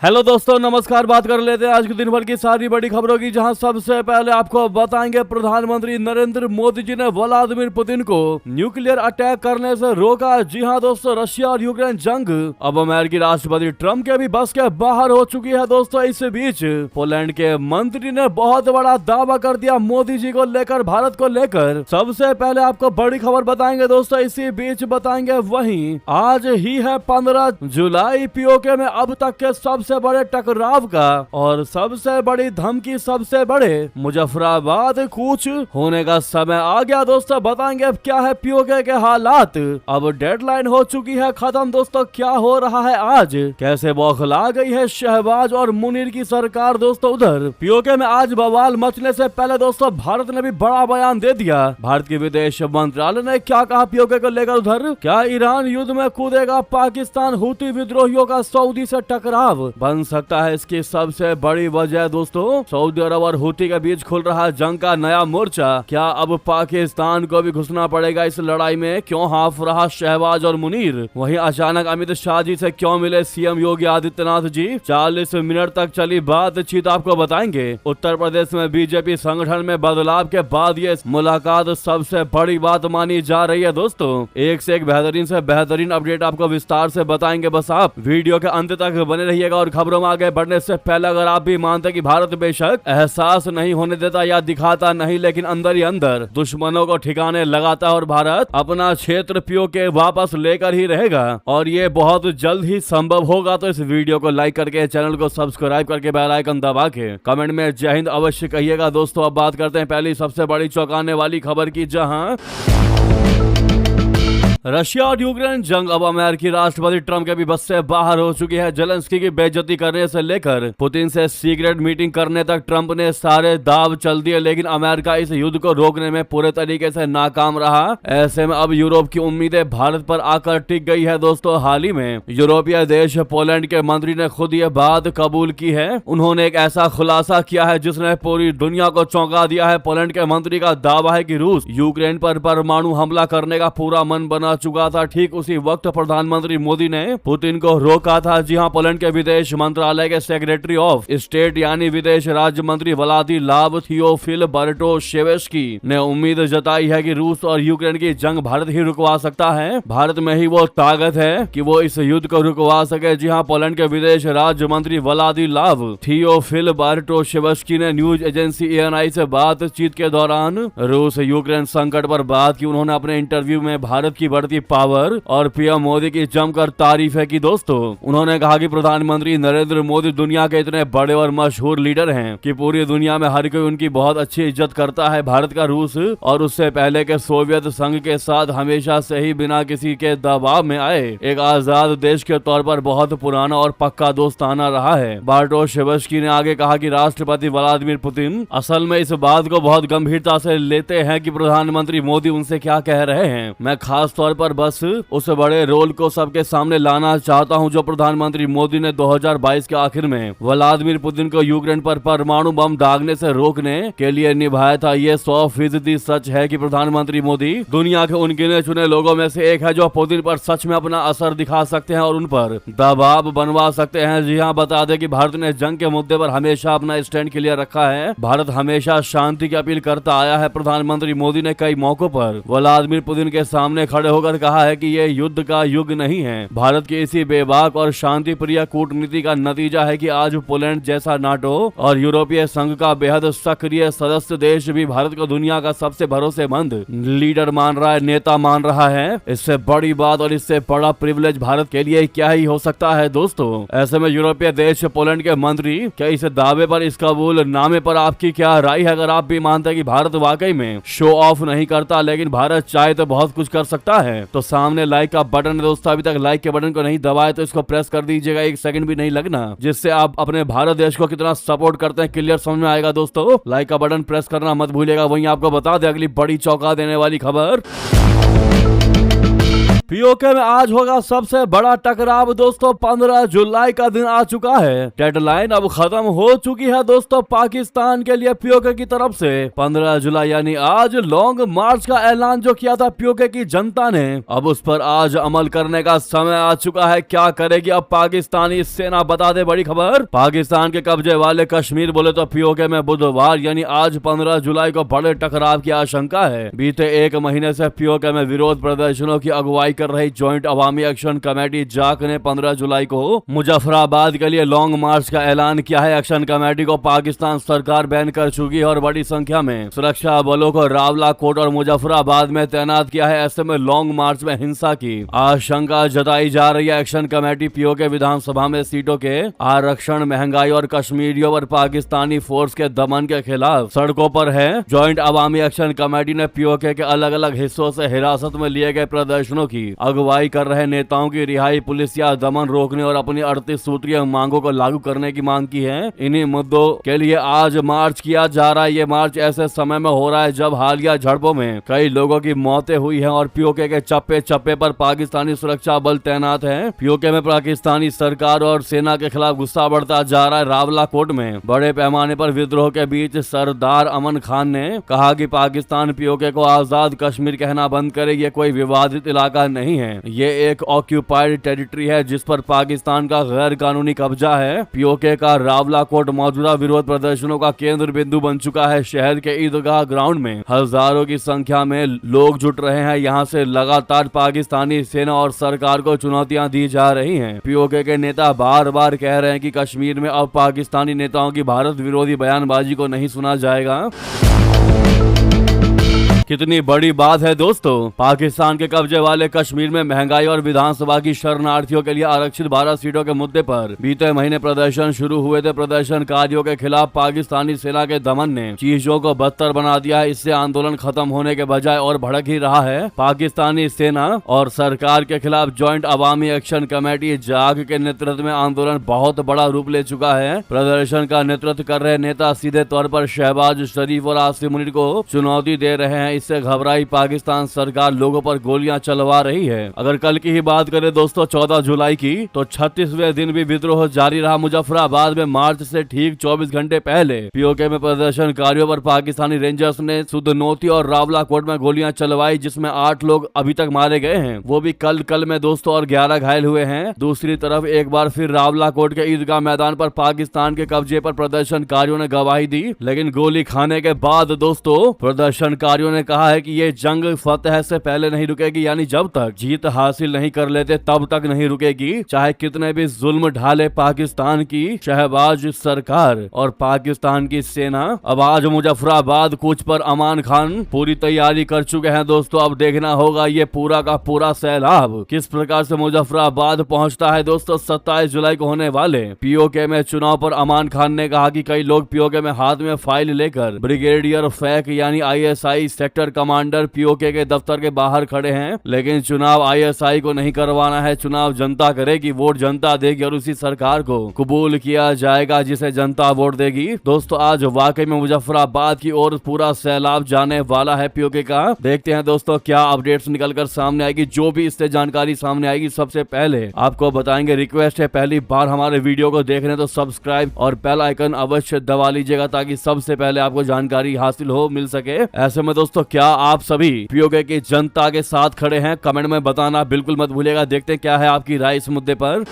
Hello दोस्तों, नमस्कार। बात कर लेते हैं आज के दिन भर की सारी बड़ी खबरों की, जहां सबसे पहले आपको बताएंगे प्रधानमंत्री नरेंद्र मोदी जी ने व्लादिमीर पुतिन को न्यूक्लियर अटैक करने से रोका। जी हां दोस्तों, रशिया और यूक्रेन जंग अब अमेरिकी राष्ट्रपति ट्रंप के भी बस के बाहर हो चुकी है। दोस्तों, इस बीच पोलैंड के मंत्री ने बहुत बड़ा दावा कर दिया मोदी जी को लेकर, भारत को लेकर। सबसे पहले आपको बड़ी खबर बताएंगे दोस्तों, इसी बीच बताएंगे वहीं आज ही है 15 जुलाई, पीओके में अब तक के सबसे बड़े टकराव का और सबसे बड़ी धमकी, सबसे बड़े मुजफ्फराबाद कूच होने का समय आ गया। दोस्तों, बताएंगे अब क्या है पीओके के हालात। अब डेडलाइन हो चुकी है खत्म। दोस्तों, क्या हो रहा है आज, कैसे बौखला गई है शहबाज और मुनीर की सरकार। दोस्तों, उधर पीओके में आज बवाल मचने से पहले दोस्तों भारत ने भी बड़ा बयान दे दिया। भारत के विदेश मंत्रालय ने क्या कहा पीओके को लेकर। उधर क्या ईरान युद्ध में कूदेगा, पाकिस्तान हुती विद्रोहियों का सऊदी से टकराव बन सकता है इसकी सबसे बड़ी वजह। दोस्तों, सऊदी अरब और हुती के बीच खुल रहा जंग का नया मोर्चा। क्या अब पाकिस्तान को भी घुसना पड़ेगा इस लड़ाई में? क्यों हाफ रहा शहबाज और मुनीर? वहीं अचानक अमित शाह जी से क्यों मिले सीएम योगी आदित्यनाथ जी? 40 मिनट तक चली बातचीत, आपको बताएंगे। उत्तर प्रदेश में बीजेपी संगठन में बदलाव के बाद ये मुलाकात सबसे बड़ी बात मानी जा रही है। दोस्तों, एक से एक बेहतरीन से बेहतरीन अपडेट आपको विस्तार से बताएंगे। बस आप वीडियो के अंत तक बने रहिएगा। और खबरों में आगे बढ़ने से पहले अगर आप भी मानते कि भारत बेशक एहसास नहीं होने देता या दिखाता नहीं, लेकिन अंदर ही अंदर दुश्मनों को ठिकाने लगाता और भारत अपना क्षेत्र पीओके वापस लेकर ही रहेगा और ये बहुत जल्द ही संभव होगा, तो इस वीडियो को लाइक करके, चैनल को सब्सक्राइब करके, बेल आइकन दबा के कमेंट में जय हिंद अवश्य कहिएगा। दोस्तों, अब बात करते हैं पहली सबसे बड़ी चौंकाने वाली खबर की, जहां रशिया और यूक्रेन जंग अब अमेरिकी राष्ट्रपति ट्रंप के भी बस से बाहर हो चुकी है। जेलेंस्की की बेइज्जती करने से लेकर पुतिन से सीक्रेट मीटिंग करने तक ट्रंप ने सारे दाव चल दिए, लेकिन अमेरिका इस युद्ध को रोकने में पूरे तरीके से नाकाम रहा। ऐसे में अब यूरोप की उम्मीदें भारत पर आकर टिक गई है। दोस्तों, हाल ही में यूरोपीय देश पोलैंड के मंत्री ने खुद ये बात कबूल की है। उन्होंने एक ऐसा खुलासा किया है जिसने पूरी दुनिया को चौंका दिया है। पोलैंड के मंत्री का दावा है कि रूस यूक्रेन पर परमाणु हमला करने का पूरा मन बना चुका था। ठीक उसी वक्त प्रधानमंत्री मोदी ने पुतिन को रोका था। जी हां, पोलैंड के विदेश मंत्रालय के सेक्रेटरी ऑफ स्टेट यानी विदेश राज्य मंत्री व्लादिस्लाव थियोफिल बार्टोशेवेस्की ने उम्मीद जताई है कि रूस और यूक्रेन की जंग भारत ही रुकवा सकता है। भारत में ही वो ताकत है कि वो इस युद्ध को रुकवा सके। जी हां, पोलैंड के विदेश राज्य मंत्री व्लादिस्लाव थियोफिल बार्टोशेवेस्की ने न्यूज एजेंसी एएनआई से बातचीत के दौरान रूस यूक्रेन संकट पर बात की। उन्होंने अपने इंटरव्यू में भारत की बढ़ती पावर और पीएम मोदी की जमकर तारीफ है कि दोस्तों, उन्होंने कहा कि प्रधानमंत्री नरेंद्र मोदी दुनिया के इतने बड़े और मशहूर लीडर हैं कि पूरी दुनिया में हर कोई उनकी बहुत अच्छी इज्जत करता है। भारत का रूस और उससे पहले के सोवियत संघ के साथ हमेशा से ही बिना किसी के दबाव में आए एक आजाद देश के तौर पर बहुत पुराना और पक्का दोस्ताना रहा है। बार्टोशेवेस्की ने आगे कहा कि राष्ट्रपति व्लादिमीर पुतिन असल में इस बात को बहुत गंभीरता से लेते हैं कि प्रधानमंत्री मोदी उनसे क्या कह रहे हैं। मैं खास तौर पर बस उस बड़े रोल को सबके सामने लाना चाहता हूं जो प्रधानमंत्री मोदी ने 2022 के आखिर में व्लादिमीर पुतिन को यूक्रेन पर परमाणु बम दागने से रोकने के लिए निभाया था। ये 100% सच है कि प्रधानमंत्री मोदी दुनिया के उन गिने चुने लोगों में से एक है जो पुतिन पर सच में अपना असर दिखा सकते हैं और उन पर दबाव बनवा सकते हैं। जी हाँ, बता दें कि भारत ने जंग के मुद्दे पर हमेशा अपना स्टैंड क्लियर रखा है। भारत हमेशा शांति की अपील करता आया है। प्रधानमंत्री मोदी ने कई मौकों पर व्लादिमीर पुतिन के सामने खड़े होकर कहा है कि ये युद्ध का युग नहीं है। भारत की इसी बेबाक और शांति प्रिय कूटनीति का नतीजा है कि आज पोलैंड जैसा नाटो और यूरोपीय संघ का बेहद सक्रिय सदस्य देश भी भारत को दुनिया का सबसे भरोसेमंद लीडर मान रहा है, नेता मान रहा है। इससे बड़ी बात और इससे बड़ा प्रिविलेज भारत के लिए क्या ही हो सकता है। दोस्तों, ऐसे में यूरोपीय देश पोलैंड के मंत्री क्या इस दावे पर, इस कबूल नामे पर आपकी क्या राय है? अगर आप भी मानते हैं कि भारत वाकई में शो ऑफ नहीं करता लेकिन भारत चाहे तो बहुत कुछ कर सकता है, तो सामने लाइक का बटन है दोस्तों। अभी तक लाइक के बटन को नहीं दबाए तो इसको प्रेस कर दीजिएगा, एक सेकंड भी नहीं लगना, जिससे आप अपने भारत देश को कितना सपोर्ट करते हैं क्लियर समझ में आएगा। दोस्तों, लाइक का बटन प्रेस करना मत भूलिएगा। वहीं आपको बता दें अगली बड़ी चौंका देने वाली खबर। पीओके में आज होगा सबसे बड़ा टकराव दोस्तों। 15 जुलाई का दिन आ चुका है। डेडलाइन अब खत्म हो चुकी है दोस्तों पाकिस्तान के लिए पीओके की तरफ से। 15 जुलाई यानी आज लॉन्ग मार्च का ऐलान जो किया था पीओके की जनता ने, अब उस पर आज अमल करने का समय आ चुका है। क्या करेगी अब पाकिस्तानी सेना, बता दे बड़ी खबर। पाकिस्तान के कब्जे वाले कश्मीर बोले तो पीओके में बुधवार यानी आज 15 जुलाई को बड़े टकराव की आशंका है। बीते एक महीने से पीओके में विरोध प्रदर्शनों की अगुवाई कर रही ज्वाइंट अवामी एक्शन कमेटी जाक ने 15 जुलाई को मुजफ्फराबाद के लिए लॉन्ग मार्च का ऐलान किया है। एक्शन कमेटी को पाकिस्तान सरकार बैन कर चुकी है और बड़ी संख्या में सुरक्षा बलों को रावला कोट और मुजफ्फराबाद में तैनात किया है। ऐसे में लॉन्ग मार्च में हिंसा की आशंका जताई जा रही है। एक्शन कमेटी पीओके विधानसभा में सीटों के आरक्षण, महंगाई और कश्मीरियों पर पाकिस्तानी फोर्स के दमन के खिलाफ सड़कों पर है। ज्वाइंट अवामी एक्शन कमेटी ने पीओके के अलग अलग हिस्सों से हिरासत में लिए गए प्रदर्शनों की अगुवाई कर रहे नेताओं की रिहाई, पुलिस या दमन रोकने और अपनी 38 सूत्रीय मांगों को लागू करने की मांग की है। इन्हीं मुद्दों के लिए आज मार्च किया जा रहा है। ये मार्च ऐसे समय में हो रहा है जब हालिया झड़पों में कई लोगों की मौतें हुई हैं और पीओके के चप्पे चप्पे पर पाकिस्तानी सुरक्षा बल तैनात हैं। पीओके में पाकिस्तानी सरकार और सेना के खिलाफ गुस्सा बढ़ता जा रहा है। रावला कोट में बड़े पैमाने पर विद्रोह के बीच सरदार अमन खान ने कहा कि पाकिस्तान पीओके को आजाद कश्मीर कहना बंद करे। ये कोई विवादित इलाका नहीं है, ये एक ऑक्यूपाइड टेरिटरी है जिस पर पाकिस्तान का गैर कानूनी कब्जा है। पीओके का रावला कोट मौजूदा विरोध प्रदर्शनों का केंद्र बिंदु बन चुका है। शहर के ईदगाह ग्राउंड में हजारों की संख्या में लोग जुट रहे हैं। यहाँ से लगातार पाकिस्तानी सेना और सरकार को चुनौतियां दी जा रही हैं। पीओके के नेता बार बार कह रहे हैं कि कश्मीर में अब पाकिस्तानी नेताओं की भारत विरोधी बयानबाजी को नहीं सुना जाएगा। कितनी बड़ी बात है दोस्तों। पाकिस्तान के कब्जे वाले कश्मीर में महंगाई और विधानसभा की शरणार्थियों के लिए आरक्षित 12 सीटों के मुद्दे पर बीते महीने प्रदर्शन शुरू हुए थे। प्रदर्शनकारियों के खिलाफ पाकिस्तानी सेना के दमन ने चीजों को बदतर बना दिया है। इससे आंदोलन खत्म होने के बजाय और भड़क ही रहा है। पाकिस्तानी सेना और सरकार के खिलाफ ज्वाइंट अवामी एक्शन कमेटी जाग के नेतृत्व में आंदोलन बहुत बड़ा रूप ले चुका है। प्रदर्शन का नेतृत्व कर रहे नेता सीधे तौर पर शहबाज शरीफ और आसिम मुनीर को चुनौती दे रहे हैं। इससे घबराई पाकिस्तान सरकार लोगों पर गोलियां चलवा रही है। अगर कल की ही बात करें दोस्तों 14 जुलाई की, तो 36वें दिन भी विद्रोह जारी रहा। मुजफ्फराबाद में मार्च से ठीक 24 घंटे पहले पीओके में प्रदर्शनकारियों पर पाकिस्तानी रेंजर्स ने सुदनौती और रावला कोट में गोलियां चलवाई, जिसमें 8 लोग अभी तक मारे गए हैं, वो भी कल में दोस्तों, और 11 घायल हुए हैं। दूसरी तरफ एक बार फिर रावला कोट के ईदगाह मैदान पर पाकिस्तान के कब्जे पर प्रदर्शनकारियों ने गवाही दी, लेकिन गोली खाने के बाद दोस्तों प्रदर्शनकारियों ने कहा है कि ये जंग फतह से पहले नहीं रुकेगी, यानी जब तक जीत हासिल नहीं कर लेते तब तक नहीं रुकेगी, चाहे कितने भी जुल्म ढाले पाकिस्तान की शहबाज सरकार और पाकिस्तान की सेना। अब आज मुजफ्फराबाद कूच पर अमान खान पूरी तैयारी कर चुके हैं दोस्तों। अब देखना होगा ये पूरा का पूरा सैलाब किस प्रकार से मुजफ्फराबाद पहुंचता है दोस्तों। 27 जुलाई को होने वाले पीओके में चुनाव पर अमान खान ने कहा कि कई लोग पीओके में हाथ में फाइल लेकर ब्रिगेडियर फैक यानी आईएसआई सेक्टर कमांडर पीओके के दफ्तर के बाहर खड़े हैं, लेकिन चुनाव आईएसआई को नहीं करवाना है। चुनाव जनता करेगी, वोट जनता देगी और उसी सरकार को कबूल किया जाएगा जिसे जनता वोट देगी। दोस्तों आज वाकई में मुजफ्फराबाद की ओर पूरा सैलाब जाने वाला है पीओके का। देखते हैं दोस्तों क्या अपडेट्स निकलकर सामने आएगी। जो भी इससे जानकारी सामने आएगी सबसे पहले आपको बताएंगे। रिक्वेस्ट है पहली बार हमारे वीडियो को देख रहे हैं तो सब्सक्राइब और बेल आइकन अवश्य दबा लीजिएगा ताकि सबसे पहले आपको जानकारी हासिल हो मिल सके। ऐसे में दोस्तों क्या आप सभी पीओके की जनता के साथ खड़े हैं? कमेंट में बताना बिल्कुल मत भूलिएगा। देखते हैं क्या है आपकी राय इस मुद्दे पर।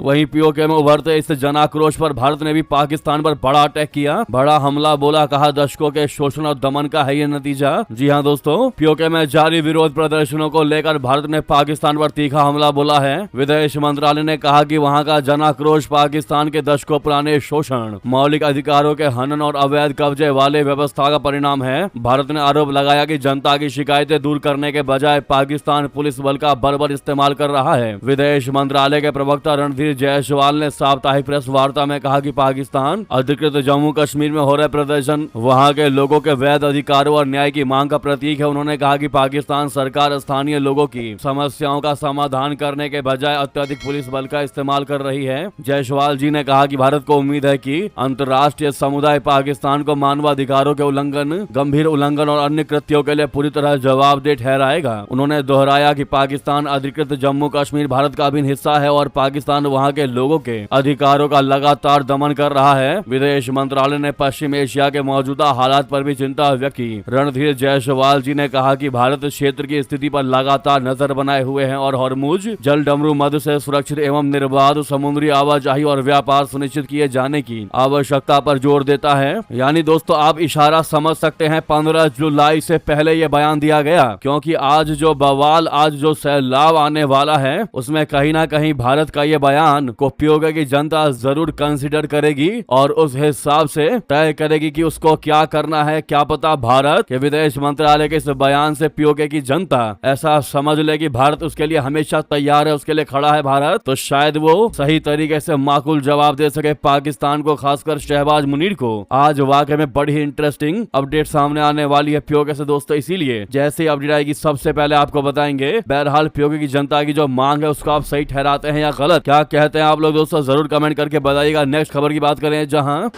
वहीं पीओके में उभरते इस जन आक्रोश पर भारत ने भी पाकिस्तान पर बड़ा अटैक किया, बड़ा हमला बोला। कहा दशकों के शोषण और दमन का है ये नतीजा। जी हां दोस्तों, पीओके में जारी विरोध प्रदर्शनों को लेकर भारत ने पाकिस्तान पर तीखा हमला बोला है। विदेश मंत्रालय ने कहा कि वहां का जन आक्रोश पाकिस्तान के दशकों पुराने शोषण, मौलिक अधिकारों के हनन और अवैध कब्जे वाले व्यवस्था का परिणाम है। भारत ने आरोप लगाया कि जनता की शिकायतें दूर करने के बजाय पाकिस्तान पुलिस बल का बर्बर इस्तेमाल कर रहा है। विदेश मंत्रालय के प्रवक्ता रणधीर रणधीर जायसवाल ने साप्ताहिक प्रेस वार्ता में कहा कि पाकिस्तान अधिकृत जम्मू कश्मीर में हो रहे प्रदर्शन वहां के लोगों के वैध अधिकारों और न्याय की मांग का प्रतीक है। उन्होंने कहा कि पाकिस्तान सरकार स्थानीय लोगों की समस्याओं का समाधान करने के बजाय अत्यधिक पुलिस बल का इस्तेमाल कर रही है। जायसवाल जी ने कहा कि भारत को उम्मीद है कि अंतर्राष्ट्रीय समुदाय पाकिस्तान को मानवाधिकारों के उल्लंघन, गंभीर उल्लंघन और अन्य कृत्यों के लिए पूरी तरह जवाबदेह ठहराएगा। उन्होंने दोहराया कि पाकिस्तान अधिकृत जम्मू कश्मीर भारत का अभिन्न हिस्सा है और पाकिस्तान वहां के लोगों के अधिकारों का लगातार दमन कर रहा है। विदेश मंत्रालय ने पश्चिम एशिया के मौजूदा हालात पर भी चिंता व्यक्त की। रणधीर जायसवाल जी ने कहा कि भारत क्षेत्र की स्थिति पर लगातार नजर बनाए हुए है और हॉर्मुज जलडमरू मध्य से सुरक्षित एवं निर्बाध समुद्री आवाजाही और व्यापार सुनिश्चित किए जाने की आवश्यकता पर जोर देता है। यानी दोस्तों आप इशारा समझ सकते हैं 15 जुलाई से पहले ये बयान दिया गया, क्योंकि आज जो बवाल, आज जो सैलाब आने वाला है उसमें कहीं ना कहीं भारत का ये बयान को पीओके की जनता जरूर कंसिडर करेगी और उस हिसाब से तय करेगी कि उसको क्या करना है। क्या पता भारत के विदेश मंत्रालय के इस बयान से पीओके की जनता ऐसा समझ ले कि भारत उसके लिए हमेशा तैयार है, उसके लिए खड़ा है भारत, तो शायद वो सही तरीके से माकूल जवाब दे सके पाकिस्तान को, खासकर शहबाज मुनीर को। आज वाकई में बड़ी ही इंटरेस्टिंग अपडेट सामने आने वाली है पीओके से दोस्तों, इसीलिए जैसे ही अपडेट आएगी सबसे पहले आपको बताएंगे। बहरहाल पीओके की जनता की जो मांग है उसको आप सही ठहराते हैं या गलत, क्या कहते हैं आप लोग दोस्तों, जरूर कमेंट करके बताइएगा। नेक्स्ट खबर की बात करें, जहां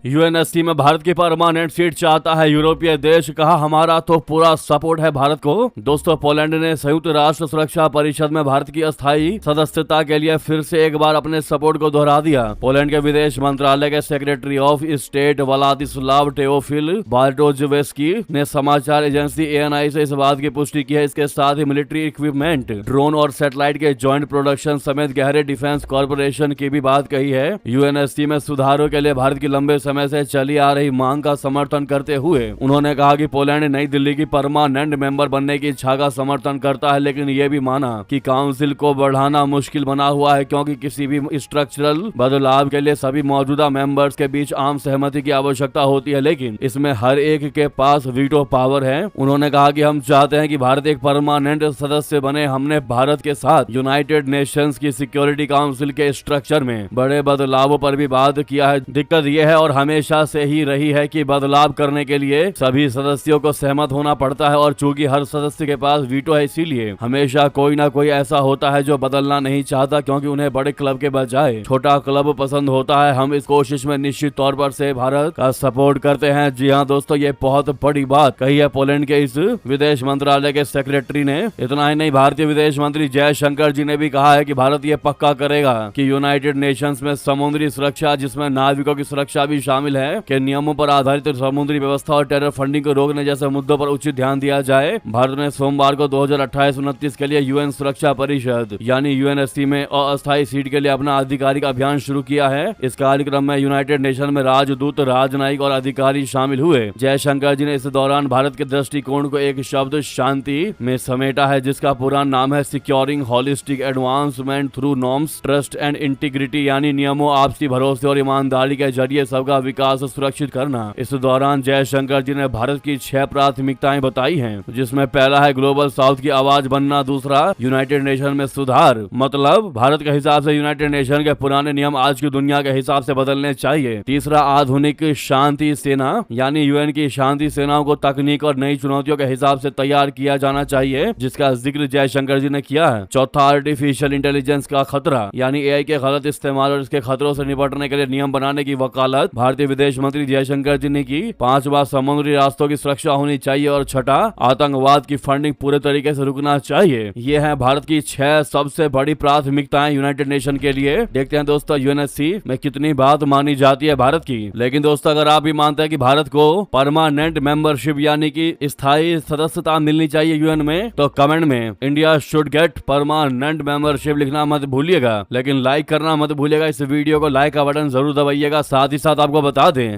यूएनएससी में भारत की परमानेंट सीट चाहता है यूरोपीय देश, कहा हमारा तो पूरा सपोर्ट है भारत को। दोस्तों पोलैंड ने संयुक्त राष्ट्र सुरक्षा परिषद में भारत की अस्थायी सदस्यता के लिए फिर से एक बार अपने सपोर्ट को दोहरा दिया। पोलैंड के विदेश मंत्रालय के सेक्रेटरी ऑफ स्टेट व्लादिस्लाव टेओफिल बार्टोजेवेस्की ने समाचार एजेंसी एएनआई से इस बात की पुष्टि की है। इसके साथ ही मिलिट्री इक्विपमेंट, ड्रोन और सैटेलाइट के ज्वाइंट प्रोडक्शन समेत गहरे डिफेंस कॉर्पोरेशन की भी बात कही है। यूएनएससी में सुधारों के लिए भारत की लंबे समय से चली आ रही मांग का समर्थन करते हुए उन्होंने कहा कि पोलैंड नई दिल्ली की परमानेंट मेंबर बनने की इच्छा का समर्थन करता है, लेकिन ये भी माना कि काउंसिल को बढ़ाना मुश्किल बना हुआ है, क्योंकि किसी भी स्ट्रक्चरल बदलाव के लिए सभी मौजूदा मेंबर्स के बीच आम सहमति की आवश्यकता होती है, लेकिन इसमें हर एक के पास वीटो पावर है। उन्होंने कहा कि हम चाहते हैं कि भारत एक परमानेंट सदस्य बने। हमने भारत के साथ यूनाइटेड नेशंस की सिक्योरिटी काउंसिल के स्ट्रक्चर में बड़े बदलावों पर भी बात किया है। दिक्कत यह है और हमेशा से ही रही है कि बदलाव करने के लिए सभी सदस्यों को सहमत होना पड़ता है और चूंकि हर सदस्य के पास वीटो है, इसीलिए हमेशा कोई ना कोई ऐसा होता है जो बदलना नहीं चाहता, क्योंकि उन्हें बड़े क्लब के बजाय छोटा क्लब पसंद होता है। हम इस कोशिश में निश्चित तौर पर से भारत का सपोर्ट करते हैं। जी हाँ दोस्तों, ये बहुत बड़ी बात कही है पोलैंड के इस विदेश मंत्रालय के सेक्रेटरी ने। इतना ही नहीं, भारतीय विदेश मंत्री जयशंकर जी ने भी कहा है कि भारत ये पक्का करेगा कि यूनाइटेड नेशंस में समुद्री सुरक्षा, जिसमें नाविकों की सुरक्षा भी शामिल है, के नियमों पर आधारित समुद्री व्यवस्था और टेरर फंडिंग को रोकने जैसे मुद्दों पर उचित ध्यान दिया जाए। भारत ने सोमवार को 2028-29 के लिए यूएन सुरक्षा परिषद यानी यूएनएससी में अस्थायी सीट के लिए अपना आधिकारिक अभियान शुरू किया है। इस कार्यक्रम में यूनाइटेड नेशन में राजदूत, राजनयिक और अधिकारी शामिल हुए। जयशंकर जी ने इस दौरान भारत के दृष्टिकोण को एक शब्द शांति में समेटा है, जिसका पूरा नाम है securing holistic advancement through norms, trust and integrity, यानी नियमों, आपसी भरोसे और ईमानदारी के जरिए सबका विकास सुरक्षित करना। इस दौरान जयशंकर जी ने भारत की 6 प्राथमिकताएं बताई हैं, जिसमें पहला है ग्लोबल साउथ की आवाज बनना, दूसरा यूनाइटेड नेशन में सुधार, मतलब भारत के हिसाब से यूनाइटेड नेशन के पुराने नियम आज की दुनिया के हिसाब से बदलने चाहिए। तीसरा आधुनिक शांति सेना, यानी यूएन की शांति सेनाओं को तकनीक और नई चुनौतियों के हिसाब से तैयार किया जाना चाहिए, जिसका जिक्र जयशंकर जी ने किया है। चौथा आर्टिफिशियल इंटेलिजेंस का खतरा, यानी एआई के गलत इस्तेमाल और इसके खतरों से निपटने के लिए नियम बनाने की वकालत भारतीय विदेश मंत्री जयशंकर जी ने की। पांचवा समुद्री रास्तों की सुरक्षा होनी चाहिए और छठा आतंकवाद की फंडिंग पूरे तरीके से रुकना चाहिए। ये है भारत की 6 सबसे बड़ी प्राथमिकताएं यूनाइटेड नेशन के लिए। देखते हैं दोस्तों यूएनएससी में कितनी बात मानी जाती है भारत की। लेकिन दोस्तों अगर आप भी मानते हैं कि भारत को परमानेंट मेंबरशिप यानी कि स्थायी सदस्यता मिलनी चाहिए यूएन में, तो कमेंट में India should get permanent membership लिखना मत भूलिएगा। लेकिन लाइक करना मत भूलिएगा। इस वीडियो को लाइक का बटन जरूर दबाइएगा। साथ ही साथ आपको बता दें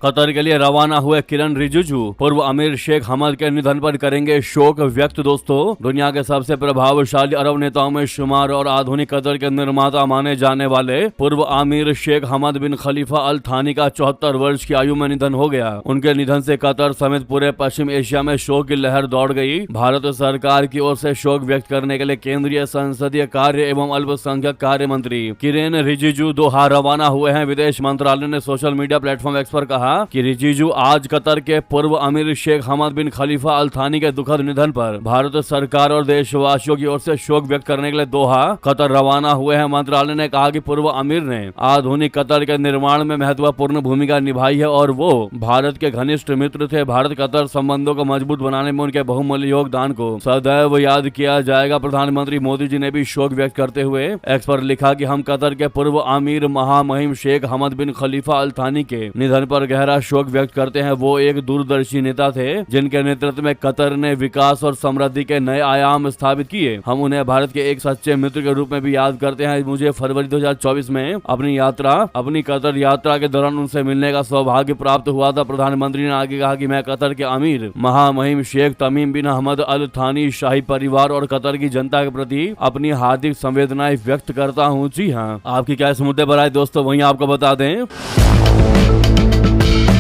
कतर के लिए रवाना हुए किरण रिजिजू पूर्व अमीर शेख हमद के निधन पर करेंगे शोक व्यक्त। दोस्तों, दुनिया के सबसे प्रभावशाली अरब नेताओं में शुमार और आधुनिक कतर के निर्माता माने जाने वाले पूर्व अमीर शेख हमद बिन खलीफा अल थानी का 74 वर्ष की आयु में निधन हो गया। उनके निधन से कतर समेत पूरे पश्चिम एशिया में शोक की लहर दौड़ गई। भारत सरकार की ओर से शोक व्यक्त करने के लिए केंद्रीय संसदीय कार्य एवं अल्पसंख्यक कार्य मंत्री किरेन रिजिजू दोहा रवाना हुए हैं। विदेश मंत्रालय ने सोशल मीडिया प्लेटफॉर्म एक्स पर कहा कि रिजिजू आज कतर के पूर्व अमीर शेख हमद बिन खलीफा अल थानी के दुखद निधन पर भारत सरकार और देशवासियों की ओर से शोक व्यक्त करने के लिए दोहा कतर रवाना हुए हैं। मंत्रालय ने कहा कि पूर्व अमीर ने आधुनिक कतर के निर्माण में महत्वपूर्ण भूमिका निभाई है और वो भारत के घनिष्ठ मित्र थे। भारत कतर संबंधों को मजबूत बनाने में उनके बहुमूल्य योगदान को सदैव याद किया जाएगा। प्रधानमंत्री मोदी जी ने भी शोक व्यक्त करते हुए एक्स पर लिखा कि हम कतर के पूर्व अमीर महामहिम शेख हमद बिन खलीफा अल थानी के निधन पर गहरा शोक व्यक्त करते हैं। वो एक दूरदर्शी नेता थे जिनके नेतृत्व में कतर ने विकास और समृद्धि के नए आयाम स्थापित किए। हम उन्हें भारत के एक सच्चे मित्र के रूप में भी याद करते हैं। मुझे फरवरी 2024 में अपनी कतर यात्रा के दौरान उनसे मिलने का सौभाग्य प्राप्त हुआ था। प्रधानमंत्री ने आगे कहा कि मैं कतर के अमीर महामहिम शेख तमीम बिन हमद अल थानी शाही परिवार और कतर की जनता के प्रति अपनी हार्दिक संवेदनाएं व्यक्त करता हूं। जी हां, आपकी क्या इस मुद्दे पर आए दोस्तों, वहीं आपको बता दें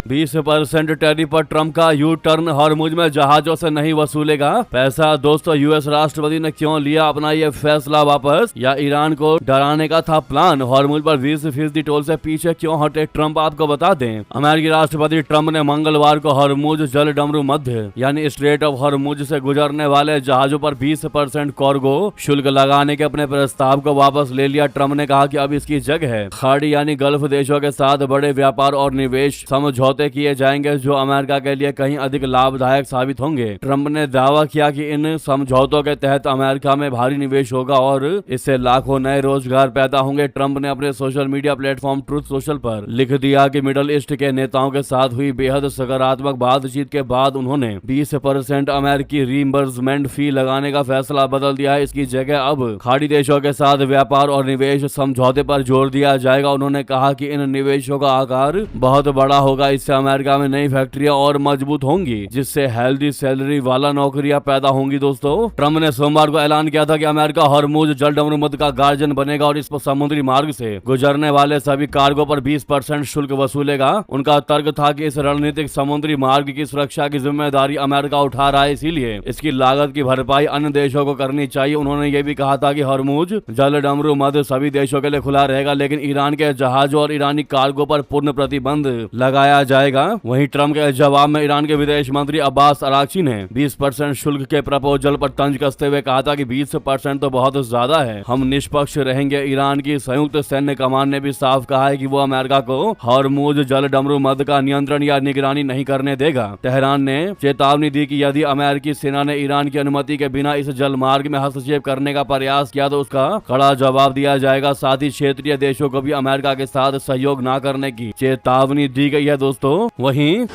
20% टैरिफ पर ट्रंप का यू टर्न, हॉर्मुज में जहाजों से नहीं वसूलेगा पैसा। दोस्तों, यूएस राष्ट्रपति ने क्यों लिया अपना ये फैसला वापस, या ईरान को डराने का था प्लान? हॉर्मुज पर 20% टोल से पीछे क्यों हटे ट्रंप, आपको बता दें। अमेरिकी राष्ट्रपति ट्रंप ने मंगलवार को हॉर्मुज जल डमरू मध्य यानी स्ट्रेट ऑफ हॉर्मुज से गुजरने वाले जहाजों पर 20% कार्गो शुल्क लगाने के अपने प्रस्ताव को वापस ले लिया। ट्रंप ने कहा कि अब इसकी जगह खाड़ी यानी गल्फ देशों के साथ बड़े व्यापार और निवेश समझौते किए जाएंगे जो अमेरिका के लिए कहीं अधिक लाभदायक साबित होंगे। ट्रंप ने दावा किया कि इन समझौतों के तहत अमेरिका में भारी निवेश होगा और इससे लाखों नए रोजगार पैदा होंगे। ट्रंप ने अपने social media platform truth social पर लिख दिया कि मिडल ईस्ट के नेताओं के साथ हुई बेहद सकारात्मक बातचीत के बाद उन्होंने 20% अमेरिकी रीइंबर्समेंट फी लगाने का फैसला बदल दिया है। इसकी जगह अब खाड़ी देशों के साथ व्यापार और निवेश समझौते पर जोर दिया जाएगा। उन्होंने कहा कि इन निवेशों का आकार बहुत बड़ा होगा। इससे अमेरिका में नई फैक्ट्रियां और मजबूत होंगी जिससे हेल्दी सैलरी वाला नौकरियां पैदा होंगी। दोस्तों, ट्रंप ने सोमवार को ऐलान किया था कि अमेरिका हॉर्मुज जल डमरू मध्य का गार्जियन बनेगा और इस पर समुद्री मार्ग से गुजरने वाले सभी कार्गो पर 20% शुल्क वसूलेगा। उनका तर्क था कि इस रणनीतिक समुद्री मार्ग की सुरक्षा की जिम्मेदारी अमेरिका उठा रहा है, इसीलिए इसकी लागत की भरपाई अन्य देशों को करनी चाहिए। उन्होंने ये भी कहा था कि हॉर्मुज जल डमरू मध्य सभी देशों के लिए खुला रहेगा, लेकिन ईरान के जहाजों और ईरानी कार्गो पर पूर्ण प्रतिबंध लगाया जाएगा। वहीं ट्रंप के जवाब में ईरान के विदेश मंत्री अब्बास अराक्ची ने 20% शुल्क के प्रपोजल पर तंज कसते हुए कहा था कि 20% तो बहुत ज्यादा है, हम निष्पक्ष रहेंगे। ईरान की संयुक्त सैन्य कमान ने भी साफ कहा है कि वो अमेरिका को हॉर्मुज जल डमरू मध्य का नियंत्रण या निगरानी नहीं करने देगा। तेहरान ने चेतावनी दी कि यदि अमेरिकी सेना ने ईरान की अनुमति के बिना इस जल मार्ग में हस्तक्षेप करने का प्रयास किया तो उसका कड़ा जवाब दिया जाएगा। साथ ही क्षेत्रीय देशों को भी अमेरिका के साथ सहयोग न करने की चेतावनी दी गई है। दोस्तों, वहीं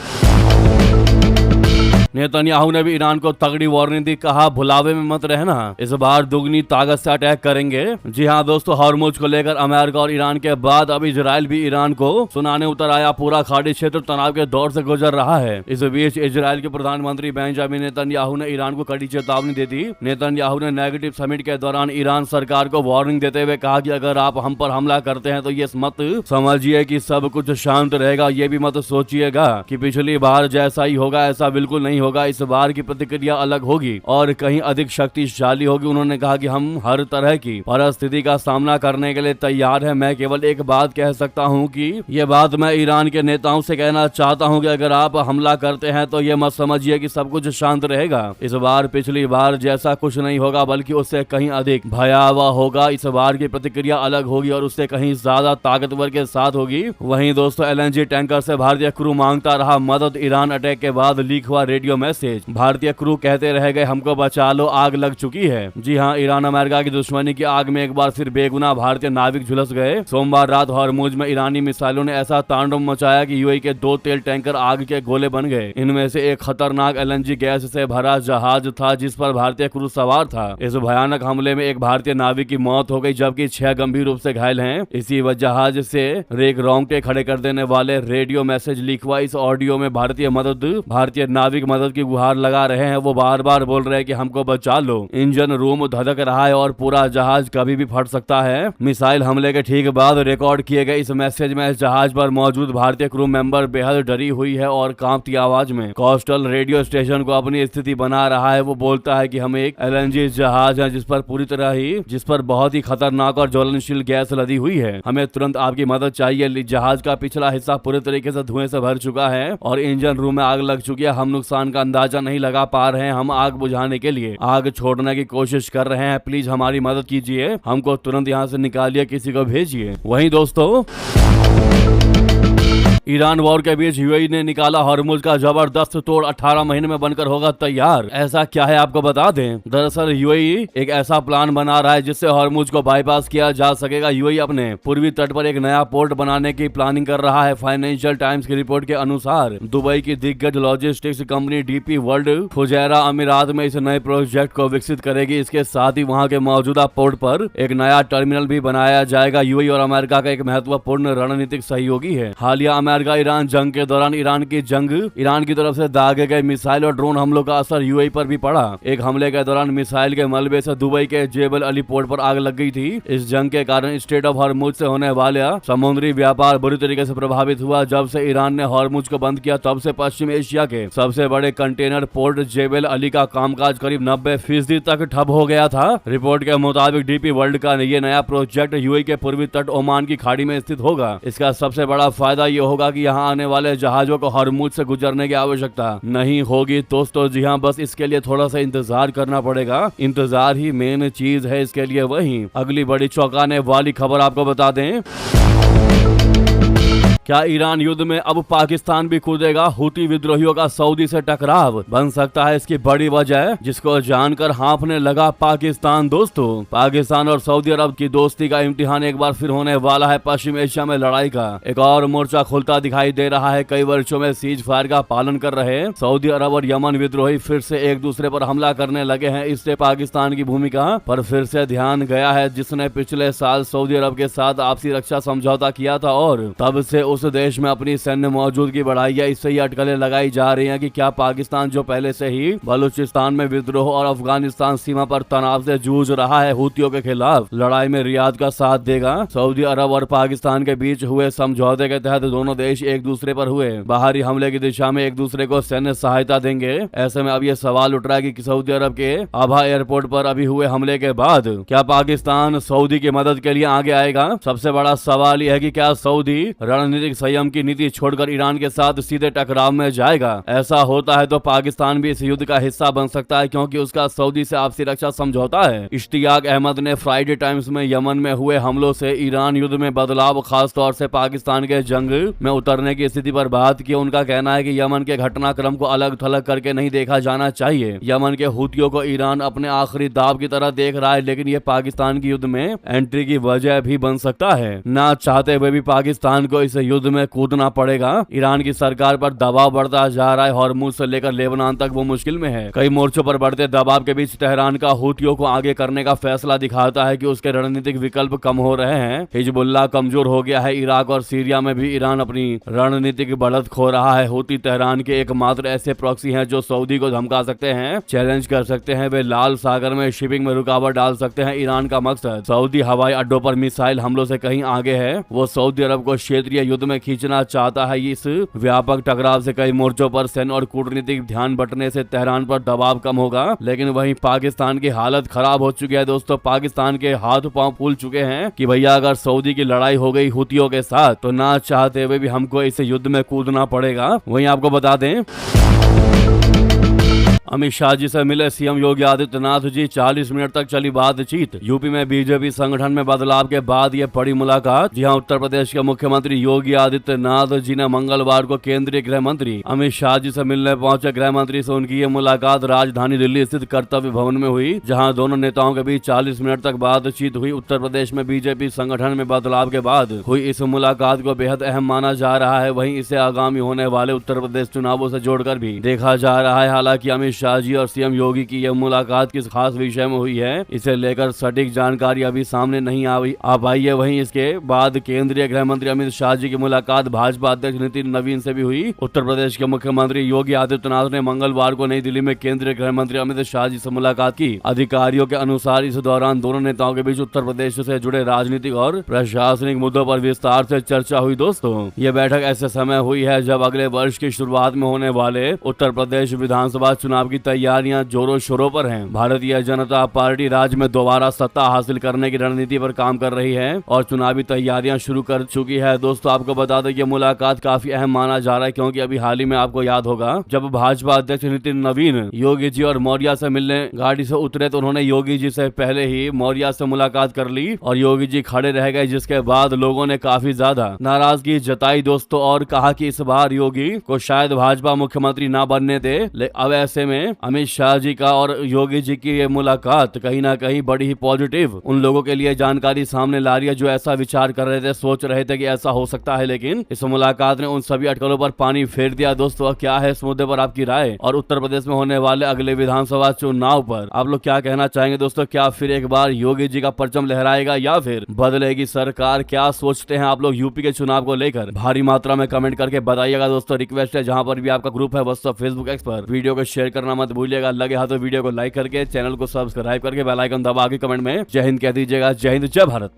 नेतन्याहू ने भी ईरान को तगड़ी वार्निंग दी, कहा भुलावे में मत रहना, इस बार दुगनी ताकत से अटैक करेंगे। जी हां दोस्तों, हॉर्मुज को लेकर अमेरिका और ईरान के बाद अब इजराइल भी ईरान को सुनाने उतर आया। पूरा खाड़ी क्षेत्र तनाव के दौर से गुजर रहा है। इस बीच इजराइल के प्रधानमंत्री बेंजामिन नेतन्याहू ने ईरान को कड़ी चेतावनी दे दी। नेतन्याहू ने नेगेटिव समिट के दौरान ईरान सरकार को वार्निंग देते हुए कहा कि अगर आप हम पर हमला करते हैं तो ये मत समझिए कि सब कुछ शांत रहेगा, ये भी मत सोचिएगा कि पिछली बार जैसा ही होगा, ऐसा बिल्कुल नहीं होगा। इस बार की प्रतिक्रिया अलग होगी और कहीं अधिक शक्तिशाली होगी। उन्होंने कहा कि हम हर तरह की परिस्थिति का सामना करने के लिए तैयार हैं। मैं केवल एक बात कह सकता हूं कि ये बात मैं ईरान के नेताओं से कहना चाहता हूं कि अगर आप हमला करते हैं तो ये मत समझिए कि सब कुछ शांत रहेगा। इस बार पिछली बार जैसा कुछ नहीं होगा, बल्कि उससे कहीं अधिक भयावह होगा। इस बार की प्रतिक्रिया अलग होगी और उससे कहीं ज्यादा ताकतवर के साथ होगी। वहीं दोस्तों, LNG टैंकर से भारतीय क्रू मांगता रहा मदद। ईरान अटैक के बाद लीक हुआ रेडियो रेडियो मैसेज। भारतीय क्रू कहते रह गए हमको बचा लो, आग लग चुकी है। जी हाँ, ईरान अमेरिका की दुश्मनी की आग में एक बार फिर बेगुनाह भारतीय नाविक झुलस गए। सोमवार रात हॉर्मुज में ईरानी मिसाइलों ने ऐसा तांडव मचाया कि यूएई के 2 तेल टैंकर आग के गोले बन गए। इनमें से एक खतरनाक एलएनजी गैस से भरा जहाज था जिस पर भारतीय क्रू सवार था। इस भयानक हमले में एक भारतीय नाविक की मौत हो गई जबकि 6 गंभीर रूप से घायल हैं। इसी जहाज से रेक रोंगटे खड़े कर देने वाले रेडियो मैसेज लीक हुआ। इस ऑडियो में भारतीय नाविक मदद की गुहार लगा रहे हैं। वो बार बार बोल रहे हैं कि हमको बचा लो। इंजन रूम धधक रहा है और पूरा जहाज कभी भी फट सकता है। मिसाइल हमले के ठीक बाद रिकॉर्ड किए गए इस मैसेज में जहाज पर मौजूद भारतीय क्रू मेंबर बेहद डरी हुई है और कांपती आवाज में कोस्टल रेडियो स्टेशन को अपनी स्थिति बना रहा है। वो बोलता है कि हम एक एलएनजी जहाज है जिस पर बहुत ही खतरनाक और ज्वलनशील गैस लदी हुई है। हमें तुरंत आपकी मदद चाहिए। जहाज का पिछला हिस्सा पूरी तरीके से धुएं से भर चुका है और इंजन रूम में आग लग चुकी है। हम नुकसान का अंदाजा नहीं लगा पा रहे हैं। हम आग बुझाने के लिए आग छोड़ने की कोशिश कर रहे हैं। प्लीज हमारी मदद कीजिए, हमको तुरंत यहाँ से निकालिए, किसी को भेजिए। वहीं दोस्तों, ईरान वॉर के बीच यूएई ने निकाला हॉर्मुज का जबरदस्त तोड़, 18 महीने में बनकर होगा तैयार। ऐसा क्या है आपको बता दें। दरअसल यूएई एक ऐसा प्लान बना रहा है जिससे हॉर्मुज को बाईपास किया जा सकेगा। यूएई अपने पूर्वी तट पर एक नया पोर्ट बनाने की प्लानिंग कर रहा है। फाइनेंशियल टाइम्स की रिपोर्ट के अनुसार दुबई की दिग्गज logistics company DP world Fujairah अमीरात में इस नए प्रोजेक्ट को विकसित करेगी। इसके साथ ही वहाँ के मौजूदा पोर्ट पर एक नया टर्मिनल भी बनाया जाएगा। यूएई और अमेरिका का एक महत्वपूर्ण रणनीतिक सहयोगी है। हालिया अमेरिका ईरान जंग के दौरान ईरान की तरफ से दागे गए मिसाइल और ड्रोन हमलों का असर यूएई पर भी पड़ा। एक हमले के दौरान मिसाइल के मलबे से दुबई के जेबल अली पोर्ट पर आग लग गई थी। इस जंग के कारण स्ट्रेट ऑफ हॉर्मुज से होने वाला समुद्री व्यापार बुरी तरीके से प्रभावित हुआ। जब से ईरान ने हॉर्मुज को बंद किया तब से पश्चिम एशिया के सबसे बड़े कंटेनर पोर्ट जेबल अली का कामकाज करीब 90% तक ठप हो गया था। रिपोर्ट के मुताबिक डीपी वर्ल्ड का ये नया प्रोजेक्ट यूएई के पूर्वी तट ओमान की खाड़ी में स्थित होगा। इसका सबसे बड़ा फायदा ये होगा कि यहाँ आने वाले जहाजों को हॉर्मुज से गुजरने की आवश्यकता नहीं होगी। दोस्तों जी हाँ, बस इसके लिए थोड़ा सा इंतजार करना पड़ेगा। इंतजार ही मेन चीज है इसके लिए। वहीं अगली बड़ी चौंकाने वाली खबर आपको बता दें, क्या ईरान युद्ध में अब पाकिस्तान भी कूदेगा। हुती विद्रोहियों का सऊदी से टकराव बन सकता है इसकी बड़ी वजह, जिसको जानकर हाँफने लगा पाकिस्तान। दोस्तों, पाकिस्तान और सऊदी अरब की दोस्ती का इम्तिहान एक बार फिर होने वाला है। पश्चिम एशिया में लड़ाई का एक और मोर्चा खुलता दिखाई दे रहा है। कई वर्षों में सीज फायर का पालन कर रहे सऊदी अरब और यमन विद्रोही फिर से एक दूसरे पर हमला करने लगे हैं। इससे पाकिस्तान की भूमिका पर फिर से ध्यान गया है, जिसने पिछले साल सऊदी अरब के साथ आपसी रक्षा समझौता किया था और तब से उस देश में अपनी सैन्य मौजूदगी बढ़ाई है। इससे ही अटकलें लगाई जा रही हैं कि क्या पाकिस्तान, जो पहले से ही बलूचिस्तान में विद्रोह और अफगानिस्तान सीमा पर तनाव से जूझ रहा है, हुतियों के खिलाफ लड़ाई में रियाद का साथ देगा। सऊदी अरब और पाकिस्तान के बीच हुए समझौते के तहत दोनों देश एक दूसरे पर हुए बाहरी हमले की दिशा में एक दूसरे को सैन्य सहायता देंगे। ऐसे में अब ये सवाल उठ रहा है कि सऊदी अरब के आभा एयरपोर्ट पर अभी हुए हमले के बाद क्या पाकिस्तान सऊदी की मदद के लिए आगे आएगा। सबसे बड़ा सवाल यह है कि क्या सऊदी रणनीतिक संयम की नीति छोड़कर ईरान के साथ सीधे टकराव में जाएगा। ऐसा होता है तो पाकिस्तान भी इस युद्ध का हिस्सा बन सकता है, क्योंकि उसका सऊदी से आपसी रक्षा समझौता है। इश्तियाक अहमद ने फ्राइडे टाइम्स में यमन में हुए हमलों से ईरान युद्ध में बदलाव, खास तौर से पाकिस्तान के जंग में उतरने की स्थिति पर बात की। उनका कहना है कि यमन के घटनाक्रम को अलग थलग करके नहीं देखा जाना चाहिए। यमन के हुतियों को ईरान अपने आखिरी दाव की तरह देख रहा है, लेकिन ये पाकिस्तान की युद्ध में एंट्री की वजह भी बन सकता है। ना चाहते हुए भी पाकिस्तान को इस युद्ध में कूदना पड़ेगा। ईरान की सरकार पर दबाव बढ़ता जा रहा है। हॉर्मुज से लेकर लेबनान तक वो मुश्किल में है। कई मोर्चों पर बढ़ते दबाव के बीच तेहरान का हुतियों को आगे करने का फैसला दिखाता है कि उसके रणनीतिक विकल्प कम हो रहे हैं। हिजबुल्लाह कमजोर हो गया है। इराक और सीरिया में भी ईरान अपनी रणनीतिक बढ़त खो रहा है। हुती तेहरान के एकमात्र ऐसे प्रॉक्सी हैं जो सऊदी को धमका सकते हैं, चैलेंज कर सकते हैं। वे लाल सागर में शिपिंग में रुकावट डाल सकते हैं। ईरान का मकसद सऊदी हवाई अड्डों पर मिसाइल हमलों से कहीं आगे है। वो सऊदी अरब को क्षेत्रीय युद्ध में खींचना चाहता है। इस व्यापक टकराव से कई मोर्चों पर सैन्य और कूटनीतिक ध्यान बंटने से तेहरान पर दबाव कम होगा, लेकिन वहीं पाकिस्तान की हालत खराब हो चुकी है। दोस्तों, पाकिस्तान के हाथ पांव फूल चुके हैं कि भैया अगर सऊदी की लड़ाई हो गई हुतियों के साथ तो ना चाहते हुए भी हमको इस युद्ध में कूदना पड़ेगा। वहीं आपको बता दें, अमित शाह जी से मिले सीएम योगी आदित्यनाथ जी, 40 मिनट तक चली बातचीत। यूपी में बीजेपी संगठन में बदलाव के बाद ये बड़ी मुलाकात। जी हां, उत्तर प्रदेश के मुख्यमंत्री योगी आदित्यनाथ जी ने मंगलवार को केंद्रीय गृह मंत्री अमित शाह जी से मिलने पहुंचे। गृह मंत्री से उनकी ये मुलाकात राजधानी दिल्ली स्थित कर्तव्य भवन में हुई, जहां दोनों नेताओं के बीच 40 मिनट तक बातचीत हुई। उत्तर प्रदेश में बीजेपी संगठन में बदलाव के बाद हुई इस मुलाकात को बेहद अहम माना जा रहा है। वहीं इसे आगामी होने वाले उत्तर प्रदेश चुनावों से जोड़कर भी देखा जा रहा है। हालांकि अमित शाह जी और सीएम योगी की यह मुलाकात किस खास विषय में हुई है, इसे लेकर सटीक जानकारी अभी सामने नहीं आ पाई है। वहीं इसके बाद केंद्रीय गृह मंत्री अमित शाह जी की मुलाकात भाजपा अध्यक्ष नितिन नवीन से भी हुई। उत्तर प्रदेश के मुख्यमंत्री योगी आदित्यनाथ ने मंगलवार को नई दिल्ली में केंद्रीय गृह मंत्री अमित शाह जी से मुलाकात की। अधिकारियों के अनुसार इस दौरान दोनों नेताओं के बीच उत्तर प्रदेश से जुड़े राजनीतिक और प्रशासनिक मुद्दों पर विस्तार से चर्चा हुई। दोस्तों, ये बैठक ऐसे समय हुई है जब अगले वर्ष की शुरुआत में होने वाले उत्तर प्रदेश विधानसभा चुनाव की तैयारियां जोरों शोरों पर हैं। भारतीय जनता पार्टी राज्य में दोबारा सत्ता हासिल करने की रणनीति पर काम कर रही है और चुनावी तैयारियां शुरू कर चुकी है। दोस्तों, आपको बता दें, ये मुलाकात काफी अहम माना जा रहा है, क्योंकि अभी हाल ही में आपको याद होगा जब भाजपा अध्यक्ष नितिन नवीन योगी जी और मौर्य से मिलने गाड़ी से उतरे तो उन्होंने योगी जी से पहले ही मौर्य से मुलाकात कर ली और योगी जी खड़े रह गए, जिसके बाद लोगों ने काफी ज्यादा नाराजगी जताई दोस्तों, और कहा कि इस बार योगी को शायद भाजपा मुख्यमंत्री ना बनने दे। अब ऐसे में अमित शाह जी का और योगी जी की ये मुलाकात कहीं ना कहीं बड़ी ही पॉजिटिव उन लोगों के लिए जानकारी सामने ला रही है जो ऐसा विचार कर रहे थे, सोच रहे थे कि ऐसा हो सकता है, लेकिन इस मुलाकात ने उन सभी अटकलों पर पानी फेर दिया। दोस्तों, क्या है इस मुद्दे पर आपकी राय, और उत्तर प्रदेश में होने वाले अगले विधानसभा चुनाव पर आप लोग क्या कहना चाहेंगे? दोस्तों, क्या फिर एक बार योगी जी का परचम लहराएगा या फिर बदलेगी सरकार? क्या सोचते हैं आप लोग यूपी के चुनाव को लेकर? भारी मात्रा में कमेंट करके बताइएगा। दोस्तों, रिक्वेस्ट है, जहां पर भी आपका ग्रुप है व्हाट्सएप फेसबुक एक्स पर, वीडियो को शेयर करना मत भूलिएगा। लगे हाथों वीडियो को लाइक करके चैनल को सब्सक्राइब करके बेल आइकन दबा के कमेंट में जय हिंद कह दीजिएगा। जय हिंद, जय भारत।